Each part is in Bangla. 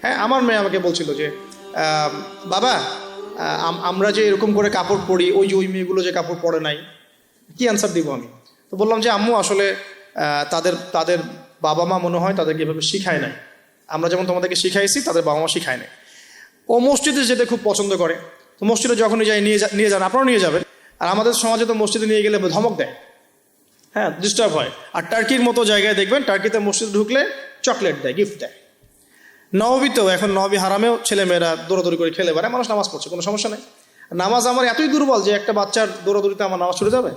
হ্যাঁ, আমার মেয়ে আমাকে বলছিল যে বাবা আমরা যে এরকম করে কাপড় পরি, ওই মেয়েগুলো যে কাপড় পরে নাই, কি অ্যান্সার দিব আমি? তো বললাম যে আম্মু আসলে তাদের বাবা মা মনে হয় তাদেরকে এভাবে শিখায় নাই, আমরা যেমন তোমাদেরকে শিখাইছি তাদের বাবা মা শিখায় নাই। ও মসজিদে যেতে খুব পছন্দ করে, তো মসজিদে যখনই যাই নিয়ে যান, আপনারাও নিয়ে যাবেন। আর আমাদের সমাজে তো মসজিদে নিয়ে গেলে ধমক দেয়, হ্যাঁ, ডিস্টার্ব হয়। আর টার্কির মতো জায়গায় দেখবেন, টার্কিতে মসজিদে ঢুকলে চকলেট দেয়, গিফট দেয়। নববীতেও এখন নবী হারামেও ছেলেমেয়েরা দৌড়াদৌড়ি করে খেলে বেড়ায়, মানুষ নামাজ পড়ছে, কোনো সমস্যা নেই। নামাজ আমার এতই দুর্বল যে একটা বাচ্চার দৌড়াদৌড়িতে আমার নামাজ ছুটে যাবে?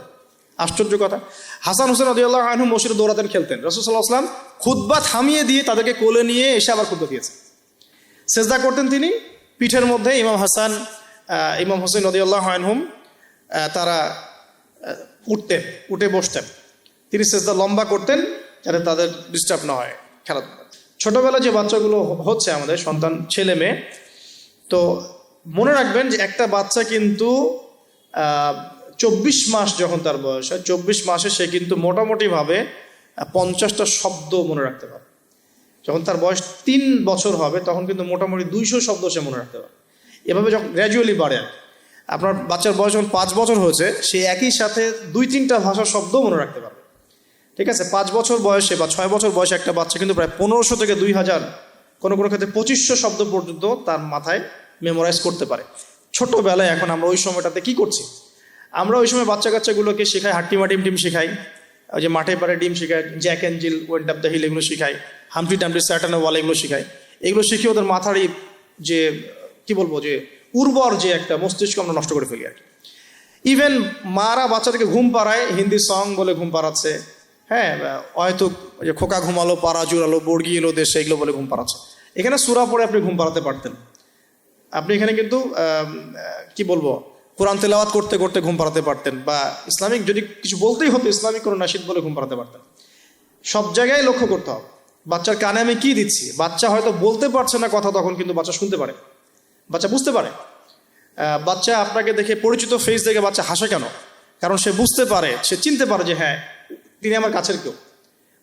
আশ্চর্য কথা। হাসান হোসেন রাদিয়াল্লাহু আনহু মসজিদে দৌড়াতেন, খেলতেন। রাসূল সাল্লাল্লাহু আলাইহি ওয়াসাল্লাম খুতবা থামিয়ে দিয়ে তাদেরকে কোলে নিয়ে এসে আবার খুতবা দিয়েছেন। সেজদা করতেন তিনি, পিঠের মধ্যে ইমাম হাসান ইমাম হোসেন রাদিয়াল্লাহু আনহুম তারা উঠে বসতেন। তিনি সেজদা লম্বা করতেন যাতে তাদের ডিস্টার্ব না হয় খেলাধুলা। ছোটবেলা যে বাচ্চাগুলো হচ্ছে আমাদের সন্তান, ছেলে মেয়ে, তো মনে রাখবেন যে একটা বাচ্চা কিন্তু 24 মাস যখন তার বয়স হয়, 24 মাসে সে কিন্তু মোটামুটিভাবে 50টা শব্দ মনে রাখতে পারে। যখন তার বয়স 3 বছর হবে তখন কিন্তু মোটামুটি 200 শব্দ সে মনে রাখতে পারে। এভাবে যখন গ্র্যাজুয়ালি বাড়ে, আপনার বাচ্চার বয়স যখন 5 বছর হয়েছে, সে একই সাথে 2-3টা ভাষার শব্দ মনে রাখতে পারবে। ঠিক আছে, 5 বছর বয়সে বা 6 বছর বয়সে একটা বাচ্চা কিন্তু প্রায় 1500 থেকে 2000, কোনো ক্ষেত্রে 2500 শব্দ পর্যন্ত তার মাথায় মেমোরাইজ করতে পারে ছোটবেলায়। এখন আমরা ওই সময়টাতে কি করছি? আমরা ওই সময় বাচ্চা কাচ্চাগুলোকে শেখাই হাট্টিমা ডিম শেখাই, ওই যে মাঠে পাড়ে ডিম শেখাই, Jack and Jill, went up the hill, এগুলো শেখাই, হামফ্রি টামফ্রি স্যাটার্ন ওয়াল, এগুলো শেখাই। এগুলো শিখিয়ে ওদের মাথার যে কি বলবো, যে উর্বর যে একটা মস্তিষ্ক আমরা নষ্ট করে ফেলি আর কি। ইভেন মারা বাচ্চাদেরকে ঘুম পাড়ায়, হিন্দি সং বলে ঘুম পাড়াচ্ছে, হ্যাঁ, হয়তো যে খোকা ঘুমালো, পাড়া জুড়ালো, বর্গি এলো দেশে, এগুলো বলে ঘুম পাড়াচ্ছে। এখানে সূরা পড়ে আপনি ঘুম পাড়াতে পারতেন। আপনি এখানে কিন্তু কি বলবো, কোরআন তেলাওয়াত করতে করতে ঘুম পাড়াতে পারতেন, বা ইসলামিক যদি কিছু বলতেই হতো ইসলামিক কোনো নাশিদ বলে ঘুম পাড়াতে পারতেন। সব জায়গায় লক্ষ্য করতে হবে বাচ্চার কানে আমি কি দিচ্ছি। বাচ্চা হয়তো বলতে পারছে না কথা, তখন কিন্তু বাচ্চা শুনতে পারে, বাচ্চা বুঝতে পারে। বাচ্চা আপনাকে দেখে, পরিচিত ফেস দেখে বাচ্চা হাসে কেন? কারণ সে বুঝতে পারে, সে চিনতে পারে যে হ্যাঁ, তিনি আমার কাছের কেউ।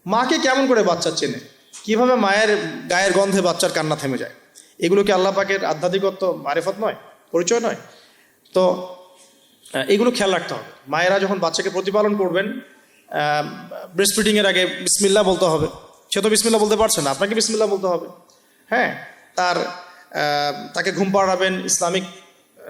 মাকে কেমন করে বাচ্চা চেনে? কিভাবে মায়ের গায়ের গন্ধে বাচ্চার কান্না থেমে যায়? এগুলো কি আল্লাহ পাকের আধ্যাত্মিকত্ব, মারিফত নয়, পরিচয় নয়? তো এগুলো খেয়াল রাখতে হবে। মায়েরা যখন বাচ্চাকে প্রতিপালন করবেন, ব্রেস্ট ফিডিংয়ের আগে বিসমিল্লাহ বলতে হবে। সে তো বিসমিল্লাহ বলতে পারছে না, আপনাকে বিসমিল্লাহ বলতে হবে। হ্যাঁ, তাকে ঘুম পাড়াবেন ইসলামিক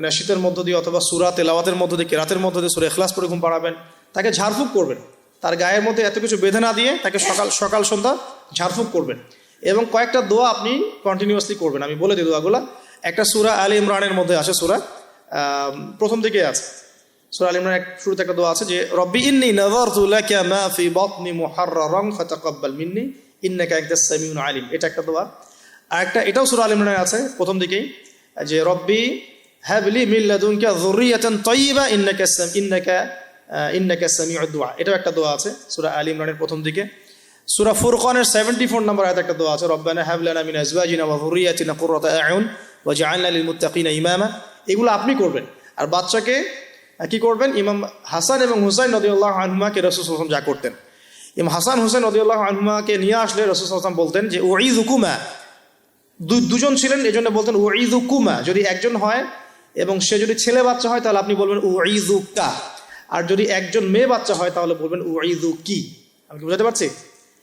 নাশিদের মধ্য দিয়ে, অথবা সূরা তেলাওয়াতের মধ্য দিয়ে, কেরাতের মধ্য দিয়ে, সূরা ইখলাস পড়ে ঘুম পাড়াবেন। তাকে ঝাড়ফুঁক করবেন, তার গায়ের মধ্যে এত কিছু বেঁধে না দিয়ে তাকে সকাল সন্ধ্যা ঝাড়ফুঁক করবেন। এবং কয়েকটা দোয়া আপনি কন্টিনিউয়াসলি করবেন। আমি বলে দিই দোয়াগুলা। একটা সূরা আলে ইমরানের মধ্যে আছে, সূরা প্রথম দিকে আছে, সূরা আলে ইমরানের শুরুতে একটা দোয়া আছে যে রব্বি ইন্নী নাযারতু লাকা মা ফি বাতনি মুহাররারান ফাতাকাব্বাল মিন্নী ইন্নাকা আনতাস সামিউল আলিম। এটা একটা দোয়া। আর একটা, এটাও সূরা আলে ইমরানে আছে প্রথম দিকেই, যে রব্বি হাবলি মিন লাদুনকা যুররিয়াতান তাইয়্যিবা ইন্নাকা সামিউদ দুআ। এটাও একটা দোয়া আছে সূরা আলে ইমরানের প্রথম দিকে। সূরা ফুরকানের 74 নম্বর আয়াতে একটা দোয়া আছে, রব্বানা হাব লানা মিন আজওয়াজিনা ওয়া যুররিয়াতিনা কুররাতা আ'ইউন ওয়াজআলনা লিল মুত্তাকিনা ইমামা। এগুলো আপনি করবেন। আর বাচ্চাকে কি করবেন? ইমাম হাসান এবং হুসাইন রাদিয়াল্লাহু আনহুমাকে রাসূল সাল্লাল্লাহু আলাইহি ওয়াসাল্লাম যা করতেন, ইমাম হাসান হুসাইন রাদিয়াল্লাহু আনহুমাকে নিয়ে আসলে রাসূল সাল্লাল্লাহু আলাইহি ওয়াসাল্লাম বলতেন যে উঈযুকুমা, দুজন ছিলেন এজন্য বলতেন উঈযুকুমা। যদি একজন হয় এবং সে যদি ছেলে বাচ্চা হয় তাহলে আপনি বলবেন উঈযুকা, আর যদি একজন মেয়ে বাচ্চা হয় তাহলে বলবেন উঈযুকি। আমি কি বুঝাতে পারছি?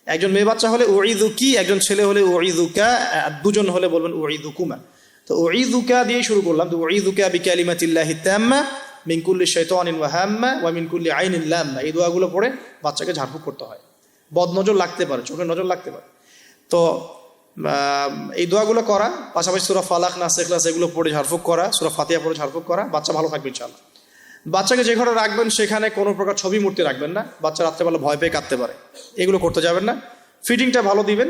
একজন মেয়ে বাচ্চা হলে উঈযুকি, একজন ছেলে হলে উঈযুকা, আর দুজন হলে বলবেন উঈযুকুমা। তো উঈযুকা দিয়ে শুরু করলাম। তো উঈযুকা বিকালিমাতিল্লাহি তাম্মা মিন কুল্লি শাইতানিন ওয়া হাম্মা ওয়া মিন কুল্লি আইনিন লাম্মা। এই দোয়াগুলো পড়ে বাচ্চাকে ঝাড়ফুঁক করতে হয়। বদনজর লাগতে পারে, চোখের নজর লাগতে পারে। তো এই দোয়াগুলো করা, পাশাপাশি সূরা ফালাক, নাস, ইখলাস এগুলো পড়ে ঝাড়ফুঁক করা, সূরা ফাতিহা পড়ে ঝাড়ফুঁক করা, বাচ্চা ভালো থাকবে ইনশাআল্লাহ। বাচ্চাকে যে ঘরে রাখবেন সেখানে কোনো প্রকার ছবি মূর্তি রাখবেন না। বাচ্চা রাত্রেবেলা ভয় পেয়ে কাঁদতে পারে, এগুলো করতে যাবেন না। ফিডিংটা ভালো দিবেন,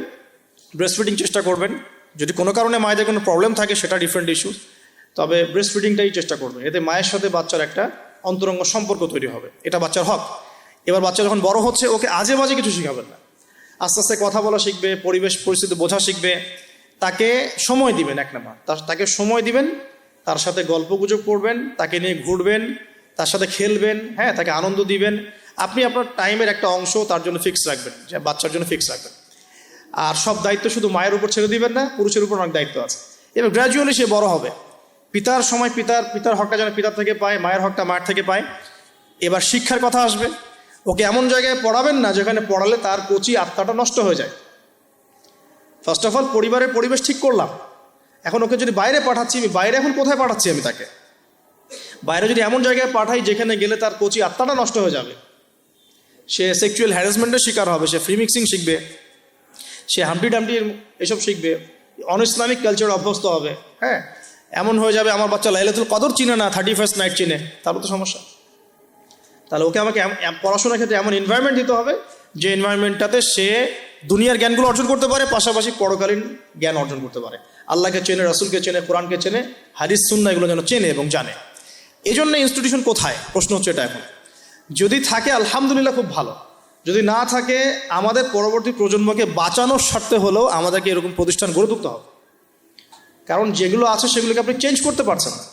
ব্রেস্ট ফিডিং চেষ্টা করবেন। যদি কোনো কারণে মায়েদের কোনো প্রবলেম থাকে সেটা ডিফারেন্ট ইস্যুস, তবে ব্রেস্ট ফিডিংটাই চেষ্টা করবেন। এতে মায়ের সাথে বাচ্চার একটা অন্তরঙ্গ সম্পর্ক তৈরি হবে, এটা বাচ্চার হক। এবার বাচ্চা যখন বড় হচ্ছে ওকে আজে বাজে কিছু শেখাবেন না। আস্তে আস্তে কথা বলা শিখবে, পরিবেশ পরিস্থিতি বোঝা শিখবে। তাকে সময় দিবেন, এক নাম্বার তাকে সময় দিবেন, তার সাথে গল্প গুজব করবেন, তাকে নিয়ে ঘুরবেন, তার সাথে খেলবেন, হ্যাঁ, তাকে আনন্দ দিবেন। আপনি আপনার টাইমের একটা অংশ তার জন্য ফিক্স রাখবেন, যে বাচ্চার জন্য ফিক্স রাখবেন। আর সব দায়িত্ব শুধু মায়ের উপর ছেড়ে দিবেন না, পুরুষের উপর অনেক দায়িত্ব আছে। এবার গ্র্যাজুয়ালি সে বড় হবে, পিতার সময় পিতার হকটা যেন পিতার থেকে পায়, মায়ের হকটা মায়ের থেকে পায়। এবার শিক্ষার কথা আসবে, ওকে এমন জায়গায় পড়াবেন না যেখানে পড়ালে তার কচি আত্মাটা নষ্ট হয়ে যায়। ফার্স্ট অফ অল পরিবারের পরিবেশ ঠিক করলাম, এখন ওকে যদি বাইরে পাঠাচ্ছি, আমি বাইরে এখন কোথায় পাঠাচ্ছি, আমি তাকে বাইরে যদি এমন জায়গায় পাঠাই যেখানে গেলে তার কচি আত্মাটা নষ্ট হয়ে যাবে, সে সেক্সুয়াল হ্যারাসমেন্টের শিকার হবে, সে ফ্রি মিক্সিং শিখবে, সে হামটি ডামটি এসব শিখবে, অন ইসলামিক কালচারে অভ্যস্ত হবে। হ্যাঁ, এমন হয়ে যাবে আমার বাচ্চা লাইলাতুল কদর চিনে না, 31st নাইট চিনে, তারপর তো সমস্যা। তাহলে ওকে আমাকে পড়াশোনার ক্ষেত্রে এমন এনভায়রনমেন্ট দিতে হবে যে এনভায়রনমেন্টটাতে সে দুনিয়ার জ্ঞানগুলো অর্জন করতে পারে, পাশাপাশি পরকালীন জ্ঞান অর্জন করতে পারে, আল্লাহকে চেনে, রাসূলকে চেনে, কোরআনকে চেনে, হাদিস সুন্নাহ এগুলো যেন চেনে এবং জানে। এই জন্য ইনস্টিটিউশন কোথায়, প্রশ্ন হচ্ছে এটা। এখন যদি থাকে আলহামদুলিল্লাহ, খুব ভালো। যদি না থাকে, আমাদের পরবর্তী প্রজন্মকে বাঁচানোর স্বার্থে হলেও আমাদেরকে এরকম প্রতিষ্ঠান গড়ে তুলতে হবে, কারণ যেগুলো আছে সেগুলোকে আপনি চেঞ্জ করতে পারছেন না।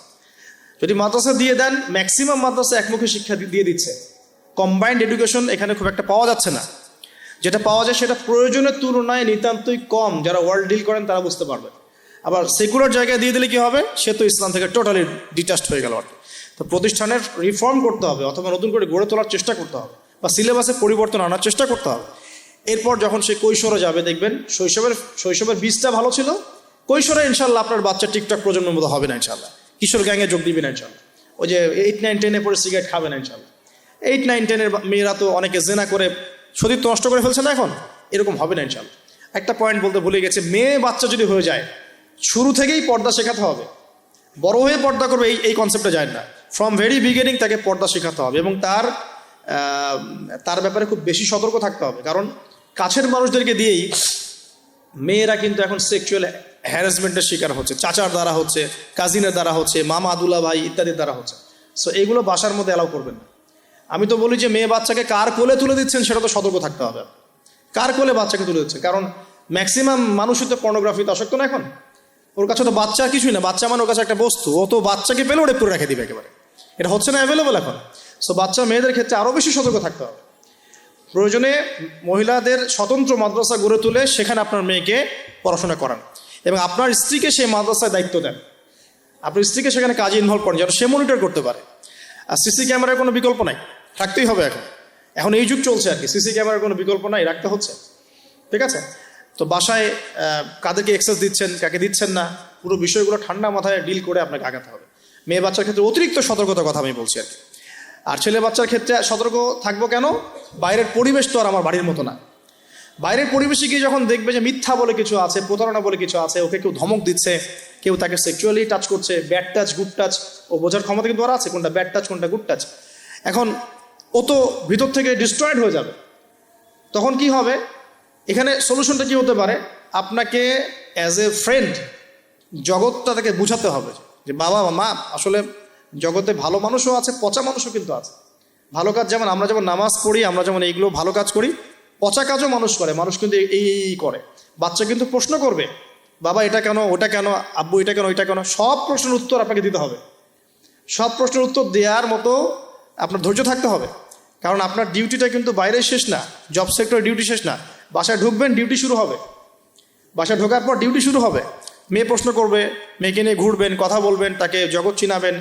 যদি মাদ্রাসা দিয়ে দেন, ম্যাক্সিমাম মাদ্রাসা একমুখী শিক্ষা দিয়ে দিচ্ছে, কম্বাইন্ড এডুকেশন এখানে খুব একটা পাওয়া যাচ্ছে না। যেটা পাওয়া যায় সেটা প্রয়োজনের তুলনায় নিতান্তই কম, যারা ওয়ার্ল্ড ডিল করেন তারা বুঝতে পারবে। আবার সেকুলার জায়গায় দিয়ে দিলে কি হবে, সে তো ইসলাম থেকে টোটালি ডিটাচড হয়ে গেল। তো প্রতিষ্ঠানের রিফর্ম করতে হবে, অথবা নতুন করে গড়ে তোলার চেষ্টা করতে হবে, বা সিলেবাসে পরিবর্তন আনার চেষ্টা করতে হবে। এরপর যখন সে কৈশোরে যাবে, দেখবেন শৈশবের বীজটা ভালো ছিল, কৈশোরে ইনশাল্লাহ আপনার বাচ্চা টিকটক প্রজন্মের মতো হবে না ইনশাল্লাহ, কিশোর গ্যাংয়ে যোগ দিবে না ইনশাল্লাহ, ওই যে 8, 9, 10 পরে সিগারেট খাবে না ইনশাল্লাহ। 8, 9, 10 মেয়েরা তো অনেকে জেনা করে সতীত্ব নষ্ট করে ফেলছে না, এখন এরকম হবে না ইনশাল্লাহ। একটা পয়েন্ট বলতে ভুলে গেছে, মেয়ে বাচ্চা যদি হয়ে যায়, শুরু থেকেই পর্দা শেখাতে হবে। বড় হয়ে পর্দা করবে এই কনসেপ্টে যায় না, ফ্রম ভেরি বিগিনিং তাকে পর্দা শেখাতে হবে, এবং তার ব্যাপারে খুব বেশি সতর্ক থাকতে হবে। কারণ কাছের মানুষদেরকে দিয়েই মেয়েরা কিন্তু এখন সেক্সুয়াল হ্যারাসমেন্টের শিকার হচ্ছে, চাচার দ্বারা হচ্ছে, কাজিনের দ্বারা হচ্ছে, মামা দুলা ভাই ইত্যাদির দ্বারা হচ্ছে। সো এগুলো বাসার মধ্যে অ্যালাউ করবেন না। আমি তো বলি যে মেয়ে বাচ্চাকে কার কোলে তুলে দিচ্ছেন সেটা তো সতর্ক থাকতে হবে, কার কোলে বাচ্চাকে তুলে দিচ্ছে। কারণ ম্যাক্সিমাম মানুষই তো পর্নোগ্রাফিতে আসক্ত না এখন, ওর কাছে তো বাচ্চা কিছুই না, বাচ্চা মানে ওর কাছে একটা বস্তু, ও তো বাচ্চাকে পেলে ওটা পুরো রেখে দিবে একেবারে, এটা হচ্ছে না অ্যাভেলেবল এখন। সো বাচ্চা মেয়েদের ক্ষেত্রে আরও বেশি সতর্ক থাকতে হবে। প্রয়োজনে মহিলাদের স্বতন্ত্র মাদ্রাসা গড়ে তুলে সেখানে আপনার মেয়েকে পড়াশোনা করান, এবং আপনার স্ত্রীকে সেই মাদ্রাসায় দায়িত্ব দেন, আপনার স্ত্রীকে সেখানে কাজে ইনভলভ করেন যেন সে মনিটর করতে পারে। আর সিসি ক্যামেরার কোনো বিকল্প নাই, থাকতেই হবে। এখন এই যুগ চলছে আর কি, সিসি ক্যামেরার কোনো বিকল্প নাই, রাখতে হচ্ছে। ঠিক আছে, তো বাসায় কাদেরকে এক্সেস দিচ্ছেন, কাকে দিচ্ছেন না, পুরো বিষয়গুলো ঠান্ডা মাথায় ডিল করে আপনাকে আগাতে হবে। মেয়ে বাচ্চার ক্ষেত্রে অতিরিক্ত সতর্কতার কথা আমি বলছি আর কি। আর ছেলে বাচ্চার ক্ষেত্রে সতর্ক থাকবো কেন, বাইরের পরিবেশ তো আর আমার বাড়ির মতো না। বাইরের পরিবেশে গিয়ে যখন দেখবে যে মিথ্যা বলে কিছু আছে, প্রতারণা বলে কিছু আছে, ওকে কেউ ধমক দিচ্ছে, কেউ তাকে সেক্সুয়ালি টাচ করছে, ব্যাড টাচ গুড টাচ, ও বোঝার ক্ষমতা কিন্তু আর আছে কোনটা ব্যাড টাচ কোনটা গুড টাচ। এখন ও তো ভিতর থেকে ডিস্ট্রয়েড হয়ে যাবে। তখন কি হবে, এখানে সলিউশনটা কি হতে পারে, আপনাকে অ্যাজ এ ফ্রেন্ড জগৎটা তাকে বুঝাতে হবে যে বাবা মা, আসলে জগতে ভালো মানুষও আছে, পচা মানুষও কিন্তু আছে। ভালো কাজ যেমন আমরা যেমন নামাজ পড়ি, আমরা যেমন এইগুলো ভালো কাজ করি, পচা কাজও মানুষ করে, মানুষ কিন্তু এই করে। বাচ্চা কিন্তু প্রশ্ন করবে, বাবা এটা কেন, ওটা কেন, আব্বু এটা কেন, ওইটা কেন, সব প্রশ্নের উত্তর আপনাকে দিতে হবে। সব প্রশ্নের উত্তর দেওয়ার মতো আপনার ধৈর্য থাকতে হবে, কারণ আপনার ডিউটিটা কিন্তু বাইরে শেষ না, জব সেক্টর ডিউটি শেষ না। বাসায় ঢুকবেন, ডিউটি শুরু হবে, বাসায় ঢোকার পর ডিউটি শুরু হবে। মেয়ে প্রশ্ন করবে, মেয়েকে নিয়ে ঘুরবেন, কথা বলবেন, তাকে জগৎ চিনাবেন।